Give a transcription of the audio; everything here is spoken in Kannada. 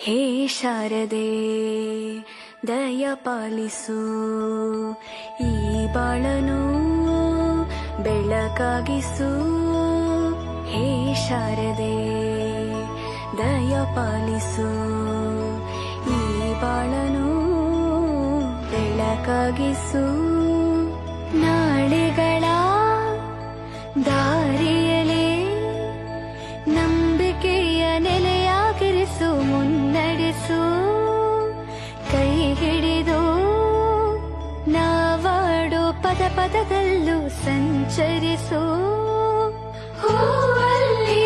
ಹೇ ಶಾರದೆ ದಯ ಪಾಲಿಸು, ಈ ಬಾಳನು ಬೆಳಕಾಗಿಸು. ಹೇ ಶಾರದೆ ದಯ ಪಾಲಿಸು, ಈ ಬಾಳನು ಬೆಳಕಾಗಿಸು. ನಾಳೆಗಳ ದಾರಿಯಲೇ ನಂಬಿಕೆಯ ನೆಲೆಯಾಗಿರಿಸು, ಮುನ್ನಡೆಸು. ಕೈ ಹಿಡಿದು ನಾವಾಡೋ ಪದ ಪದದಲ್ಲೂ ಸಂಚರಿಸು.